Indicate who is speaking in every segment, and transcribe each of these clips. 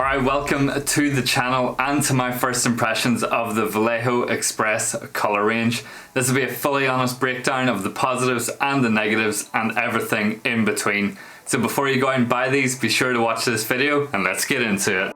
Speaker 1: Alright, welcome to the channel and to my first impressions of the Vallejo Xpress Color range. This will be a fully honest breakdown of the positives and the negatives and everything in between. So before you go out and buy these, be sure to watch this video and let's get into it.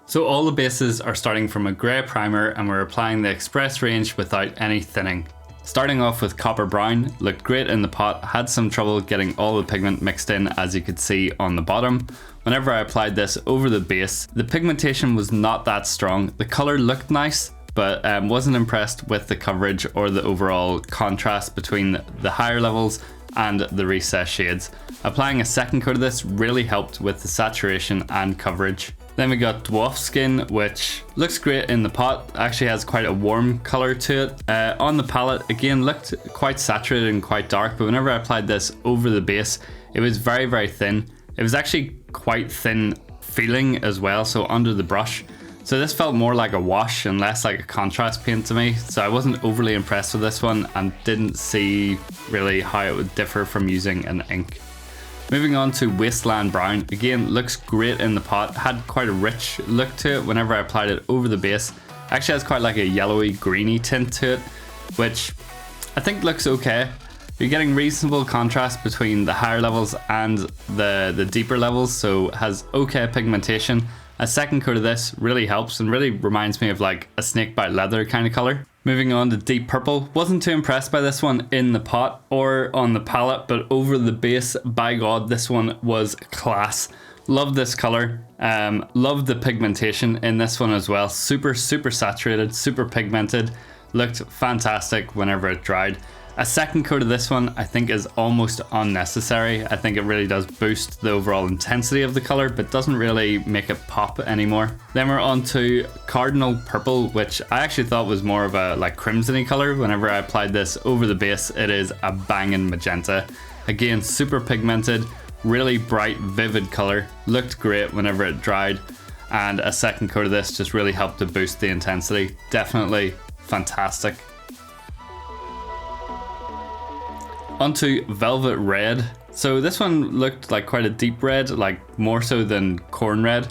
Speaker 1: So all the bases are starting from a grey primer and we're applying the Xpress range without any thinning. Starting off with copper brown, looked great in the pot, had some trouble getting all the pigment mixed in as you could see on the bottom. Whenever I applied this over the base, the pigmentation was not that strong. The colour looked nice, but wasn't impressed with the coverage or the overall contrast between the higher levels and the recessed shades. Applying a second coat of this really helped with the saturation and coverage. Then we got Dwarf Skin, which looks great in the pot, actually has quite a warm colour to it. On the palette, again, looked quite saturated and quite dark, but whenever I applied this over the base, it was very, very thin. It was actually quite thin feeling as well, so under the brush. So this felt more like a wash and less like a contrast paint to me, so I wasn't overly impressed with this one and didn't see really how it would differ from using an ink. Moving on to Wasteland Brown, again looks great in the pot, had quite a rich look to it whenever I applied it over the base. Actually has quite like a yellowy greeny tint to it, which I think looks okay. You're getting reasonable contrast between the higher levels and the deeper levels, so has okay pigmentation. A second coat of this really helps and really reminds me of like a snakebite leather kind of color. Moving on to Deep Purple, wasn't too impressed by this one in the pot or on the palette, but over the base, by God, this one was class. Love this color, love the pigmentation in this one as well. Super saturated, super pigmented, looked fantastic whenever it dried. A second coat of this one I think is almost unnecessary. I think it really does boost the overall intensity of the color, but doesn't really make it pop anymore. Then we're on to Cardinal Purple, which I actually thought was more of a like crimson-y color. Whenever I applied this over the base, it is a banging magenta. Again, super pigmented, really bright, vivid color. Looked great whenever it dried, and a second coat of this just really helped to boost the intensity. Definitely fantastic. Onto Velvet Red. So this one looked like quite a deep red, like more so than corn red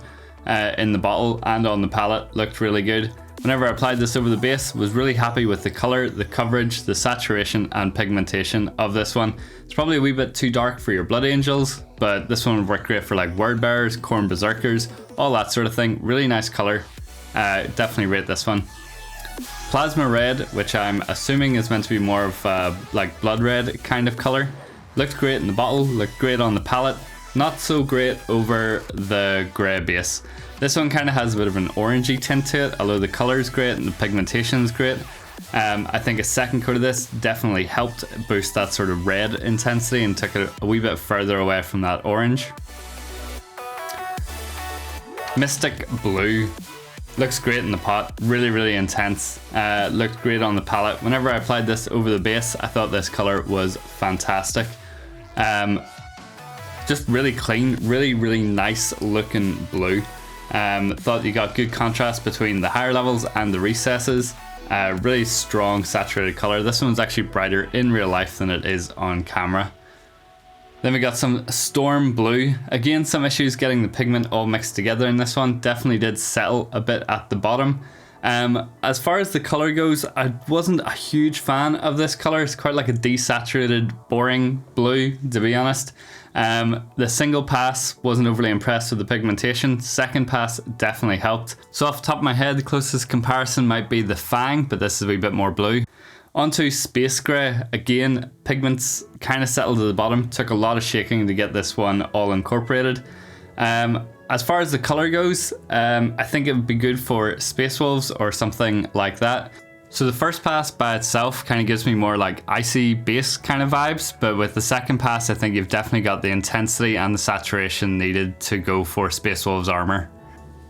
Speaker 1: in the bottle, and on the palette looked really good. Whenever I applied this over the base, was really happy with the color, the coverage, the saturation and pigmentation of this one. It's probably a wee bit too dark for your Blood Angels, but this one would work great for like Word Bearers, Corn Berserkers, all that sort of thing. Really nice color. Definitely rate this one. Plasma Red, which I'm assuming is meant to be more of like blood red kind of color. Looked great in the bottle, looked great on the palette. Not so great over the grey base. This one kind of has a bit of an orangey tint to it, although the color is great and the pigmentation is great. I think a second coat of this definitely helped boost that sort of red intensity and took it a wee bit further away from that orange. Mystic Blue. Looks great in the pot, really intense, looked great on the palette. Whenever I applied this over the base, I thought this color was fantastic. Just really clean, really nice looking blue. Thought you got good contrast between the higher levels and the recesses. Really strong saturated color. This one's actually brighter in real life than it is on camera. Then we got some Storm Blue. Again, some issues getting the pigment all mixed together in this one. Definitely did settle a bit at the bottom. As far as the color goes, I wasn't a huge fan of this color. It's quite like a desaturated, boring blue, to be honest. The single pass wasn't overly impressed with the pigmentation. Second pass definitely helped. So off the top of my head, the closest comparison might be the Fang, but this is a wee bit more blue. Onto Space Grey, again, pigments kind of settled to the bottom. Took a lot of shaking to get this one all incorporated. As far as the color goes, I think it would be good for Space Wolves or something like that. So the first pass by itself kind of gives me more like icy base kind of vibes, but with the second pass, I think you've definitely got the intensity and the saturation needed to go for Space Wolves armor.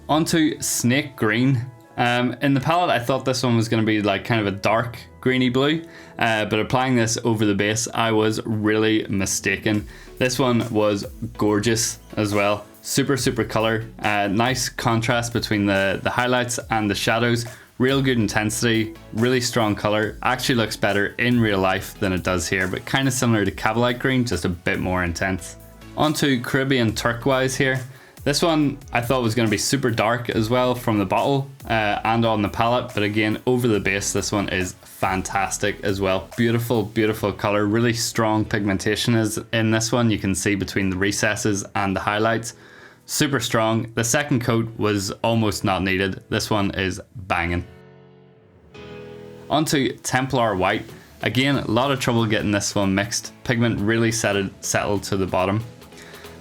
Speaker 1: Onto Snake Green. In the palette, I thought this one was going to be like kind of a dark greeny blue, but applying this over the base, I was really mistaken. This one was gorgeous as well. Super color. Nice contrast between the highlights and the shadows. Real good intensity, really strong color. Actually looks better in real life than it does here, but kind of similar to Cavalite Green, just a bit more intense. Onto Caribbean Turquoise here. This one I thought was going to be super dark as well from the bottle and on the palette, but again over the base this one is fantastic as well. Beautiful, beautiful color, really strong pigmentation is in this one. You can see between the recesses and the highlights. Super strong. The second coat was almost not needed. This one is banging. Onto Templar White. Again, a lot of trouble getting this one mixed. Pigment really settled to the bottom.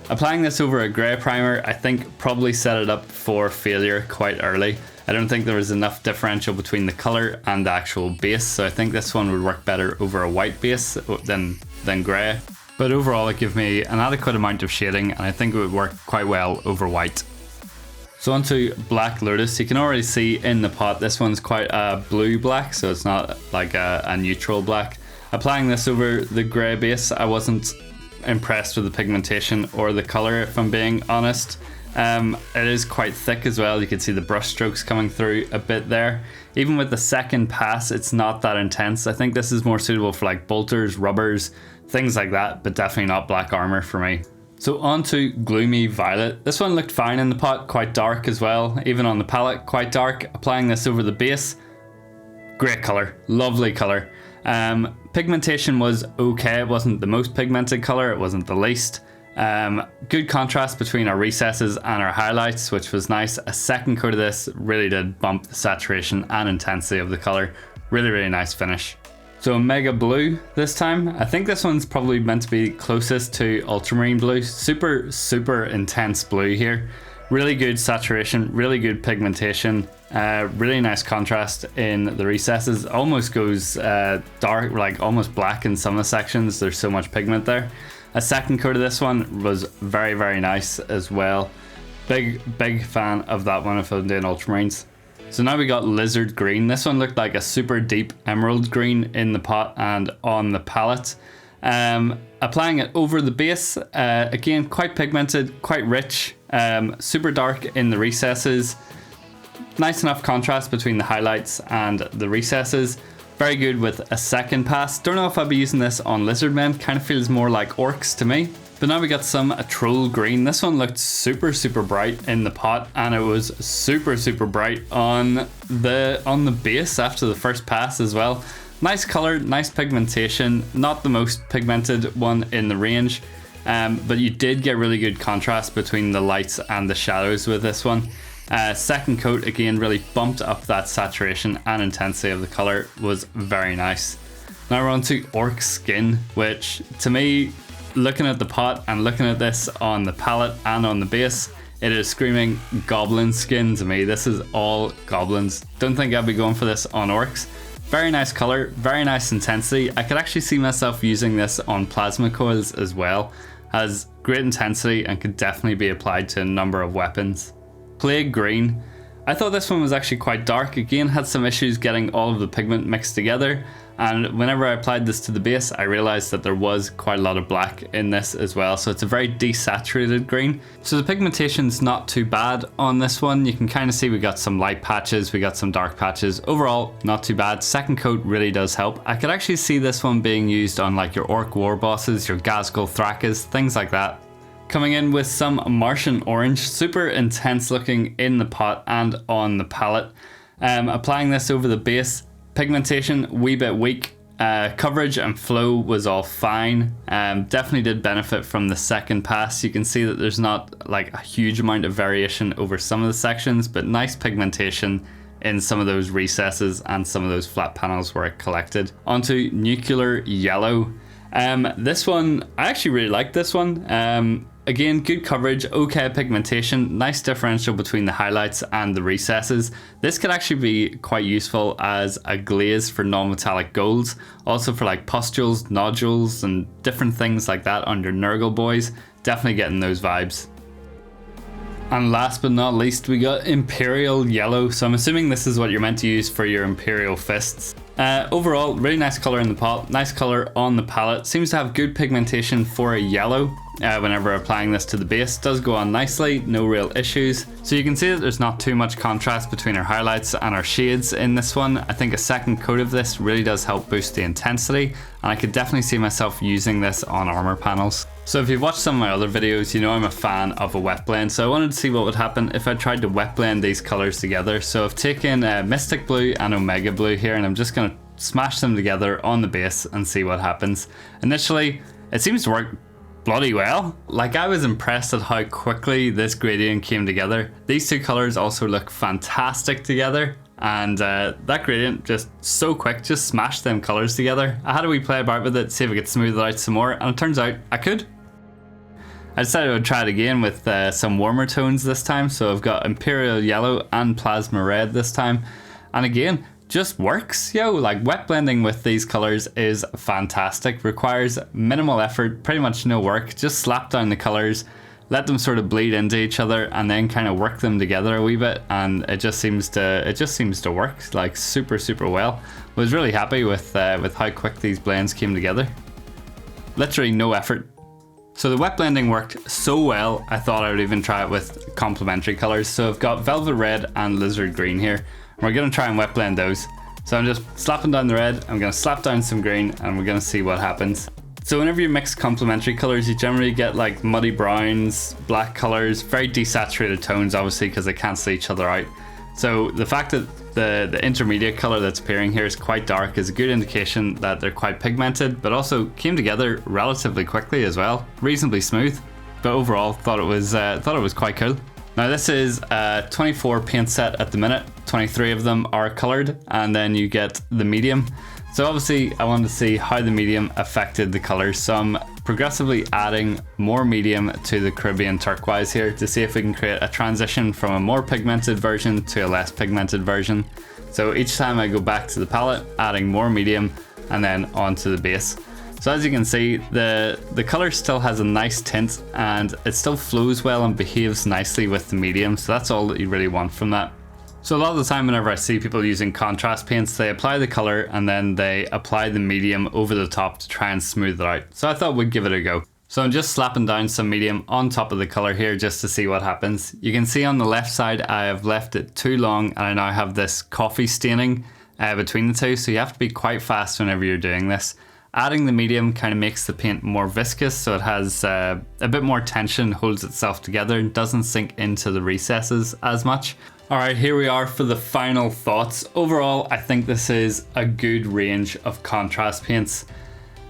Speaker 1: Applying this over a grey primer, I think probably set it up for failure quite early. I don't think there was enough differential between the colour and the actual base, so I think this one would work better over a white base than grey. But overall it gave me an adequate amount of shading, and I think it would work quite well over white. So onto Black Lotus. You can already see in the pot this one's quite a blue black, so it's not like a neutral black. Applying this over the grey base, I wasn't impressed with the pigmentation or the color, if I'm being honest. It is quite thick as well. You can see the brush strokes coming through a bit there. Even with the second pass, it's not that intense. I think this is more suitable for like bolters, rubbers, things like that, but definitely not black armor for me. So on to Gloomy Violet. This one looked fine in the pot, quite dark as well. Even on the palette, quite dark. Applying this over the base, great color, lovely color. Pigmentation was okay. It wasn't the most pigmented color, it wasn't the least. Good contrast between our recesses and our highlights, which was nice. A second coat of this really did bump the saturation and intensity of the color. Really, really nice finish. So Mega Blue this time. I think this one's probably meant to be closest to Ultramarine Blue. Super, super intense blue here. Really good saturation, really good pigmentation, really nice contrast in the recesses. Almost goes dark, like almost black in some of the sections. There's so much pigment there. A second coat of this one was very, very nice as well. Big fan of that one if I'm doing ultramarines. So now we got Lizard Green. This one looked like a super deep emerald green in the pot and on the palette. Applying it over the base, again quite pigmented, quite rich, super dark in the recesses. Nice enough contrast between the highlights and the recesses. Very good with a second pass. Don't know if I'll be using this on lizard men, kind of feels more like orcs to me. But now we got some Troll Green. This one looked super, super bright in the pot, and it was super, super bright on the base after the first pass as well. Nice color, nice pigmentation, not the most pigmented one in the range, but you did get really good contrast between the lights and the shadows with this one. Second coat again really bumped up that saturation and intensity of the color, was very nice. Now we're on to Orc Skin, which to me, looking at the pot and looking at this on the palette and on the base, it is screaming goblin skin to me. This is all goblins. Don't think I'd be going for this on orcs. Very nice color, very nice intensity. I could actually see myself using this on plasma coils as well. Has great intensity and could definitely be applied to a number of weapons. Plague Green. I thought this one was actually quite dark. Again, had some issues getting all of the pigment mixed together. And whenever I applied this to the base, I realized that there was quite a lot of black in this as well. So it's a very desaturated green. So the pigmentation's not too bad on this one. You can kind of see we got some light patches, we got some dark patches. Overall, not too bad. Second coat really does help. I could actually see this one being used on like your orc war bosses, your Ghazghkull Thrakas, things like that. Coming in with some Martian Orange, super intense looking in the pot and on the palette. Applying this over the base, pigmentation wee bit weak, coverage and flow was all fine. Definitely did benefit from the second pass. You can see that there's not like a huge amount of variation over some of the sections, but nice pigmentation in some of those recesses and some of those flat panels where it collected. Onto Nuclear Yellow. This one, I actually really like this one. Again, good coverage, okay pigmentation, nice differential between the highlights and the recesses. This could actually be quite useful as a glaze for non-metallic golds. Also for like pustules, nodules, and different things like that on your Nurgle boys. Definitely getting those vibes. And last but not least, we got Imperial Yellow. So I'm assuming this is what you're meant to use for your Imperial fists. Overall, really nice color in the pot, nice color on the palette. Seems to have good pigmentation for a yellow. Whenever applying this to the base, does go on nicely, no real issues. So you can see that there's not too much contrast between our highlights and our shades in this one. I think a second coat of this really does help boost the intensity, and I could definitely see myself using this on armor panels. So if you've watched some of my other videos, you know I'm a fan of a wet blend, so I wanted to see what would happen if I tried to wet blend these colors together. So I've taken Mystic Blue and Omega Blue here, and I'm just going to smash them together on the base and see what happens. Initially, it seems to work bloody well. Like, I was impressed at how quickly this gradient came together. These two colors also look fantastic together, and that gradient just so quick, just smashed them colors together. I had a wee play about with it, see if I could smooth it out some more, and it turns out I could. I decided I would try it again with some warmer tones this time, so I've got Imperial Yellow and Plasma Red this time, and again, just works. Yo, like, wet blending with these colors is fantastic. Requires minimal effort, pretty much no work. Just slap down the colors, let them sort of bleed into each other, and then kind of work them together a wee bit, and it just seems to work like super well. I was really happy with how quick these blends came together. Literally no effort. So the wet blending worked so well, I thought I would even try it with complementary colors. So I've got Velvet Red and Lizard Green here. We're going to try and wet blend those. So I'm just slapping down the red, I'm going to slap down some green, and we're going to see what happens. So whenever you mix complementary colors, you generally get like muddy browns, black colors, very desaturated tones, obviously, because they cancel each other out. So the fact that the intermediate color that's appearing here is quite dark is a good indication that they're quite pigmented, but also came together relatively quickly as well, reasonably smooth. But overall, thought it was quite cool. Now this is a 24 paint set at the minute. 23 of them are colored, and then you get the medium. So obviously I wanted to see how the medium affected the colors, so I'm progressively adding more medium to the Caribbean turquoise here to see if we can create a transition from a more pigmented version to a less pigmented version. So each time I go back to the palette, adding more medium and then onto the base. So as you can see, the color still has a nice tint, and it still flows well and behaves nicely with the medium, so that's all that you really want from that. So a lot of the time whenever I see people using contrast paints, they apply the color and then they apply the medium over the top to try and smooth it out. So I thought we'd give it a go. So I'm just slapping down some medium on top of the color here just to see what happens. You can see on the left side I have left it too long, and I now have this coffee staining between the two, so you have to be quite fast whenever you're doing this. Adding the medium kind of makes the paint more viscous, so it has a bit more tension, holds itself together, and doesn't sink into the recesses as much. Alright, here we are for the final thoughts. Overall, I think this is a good range of contrast paints.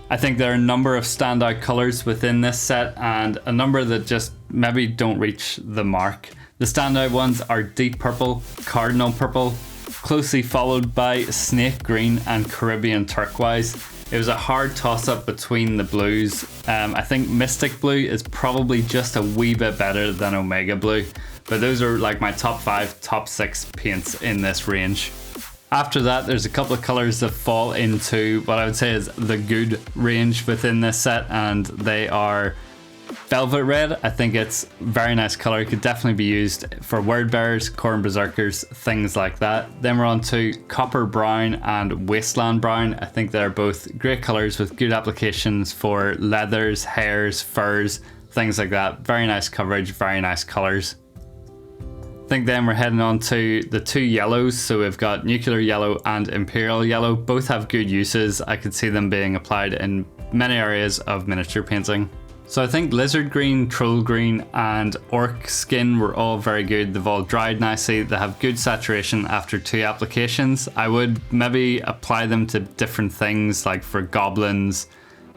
Speaker 1: I think there are a number of standout colors within this set, and a number that just maybe don't reach the mark. The standout ones are Deep Purple, Cardinal Purple, closely followed by Snake Green and Caribbean Turquoise. It was a hard toss-up between the blues. I think Mystic Blue is probably just a wee bit better than Omega Blue, but those are like my top 5, top 6 paints in this range. After that, there's a couple of colors that fall into what I would say is the good range within this set, and they are Velvet Red. I think it's a very nice color. It could definitely be used for word bearers, corn berserkers, things like that. Then we're on to Copper Brown and Wasteland Brown. I think they're both great colors with good applications for leathers, hairs, furs, things like that. Very nice coverage, very nice colors. I think then we're heading on to the two yellows. So we've got Nuclear Yellow and Imperial Yellow. Both have good uses. I could see them being applied in many areas of miniature painting. So I think Lizard Green, Troll Green and Orc Skin were all very good. They've all dried nicely. They have good saturation after 2 applications. I would maybe apply them to different things, like for goblins,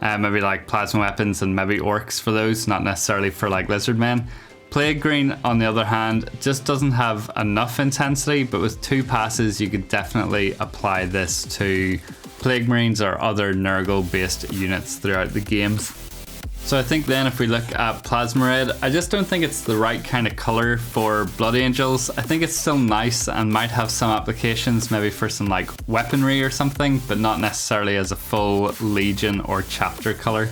Speaker 1: maybe like plasma weapons, and maybe orcs for those, not necessarily for like lizard men. Plague Green, on the other hand, just doesn't have enough intensity, but with 2 passes you could definitely apply this to Plague Marines or other Nurgle based units throughout the games. So I think then if we look at Plasma Red, I just don't think it's the right kind of color for Blood Angels. I think it's still nice and might have some applications, maybe for some like weaponry or something, but not necessarily as a full Legion or chapter color.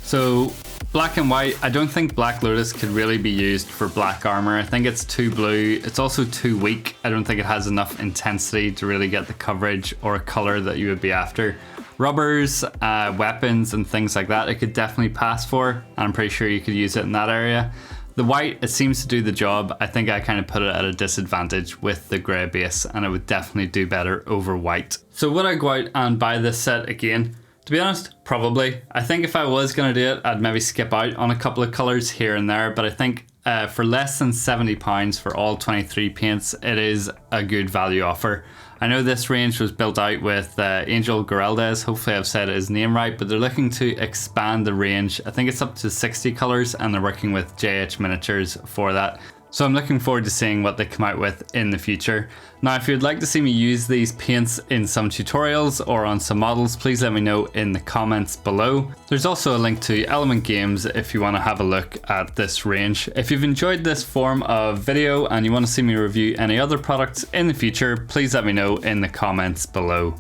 Speaker 1: So Black and White, I don't think Black Lotus could really be used for black armor. I think it's too blue. It's also too weak. I don't think it has enough intensity to really get the coverage or color that you would be after. Rubbers, weapons and things like that, it could definitely pass for, and I'm pretty sure you could use it in that area. The white, it seems to do the job. I think I kind of put it at a disadvantage with the grey base, and it would definitely do better over white. So would I go out and buy this set again? To be honest, probably. I think if I was going to do it, I'd maybe skip out on a couple of colours here and there, but I think for less than £70 for all 23 paints, it is a good value offer. I know this range was built out with Angel Geraldez, hopefully I've said his name right, but they're looking to expand the range. I think it's up to 60 colours and they're working with JH Miniatures for that. So I'm looking forward to seeing what they come out with in the future. Now, if you'd like to see me use these paints in some tutorials or on some models, please let me know in the comments below. There's also a link to Element Games if you want to have a look at this range. If you've enjoyed this form of video and you want to see me review any other products in the future, please let me know in the comments below.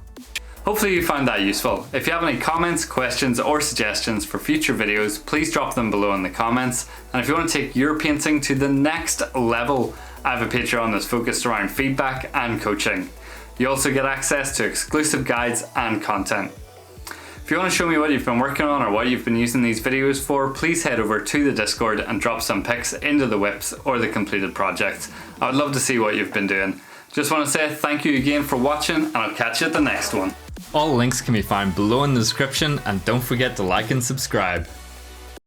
Speaker 1: Hopefully you found that useful. If you have any comments, questions or suggestions for future videos, please drop them below in the comments. And if you want to take your painting to the next level, I have a Patreon that's focused around feedback and coaching. You also get access to exclusive guides and content. If you want to show me what you've been working on or what you've been using these videos for, please head over to the Discord and drop some pics into the whips or the completed projects. I would love to see what you've been doing. Just want to say thank you again for watching, and I'll catch you at the next one.
Speaker 2: All links can be found below in the description, and don't forget to like and subscribe.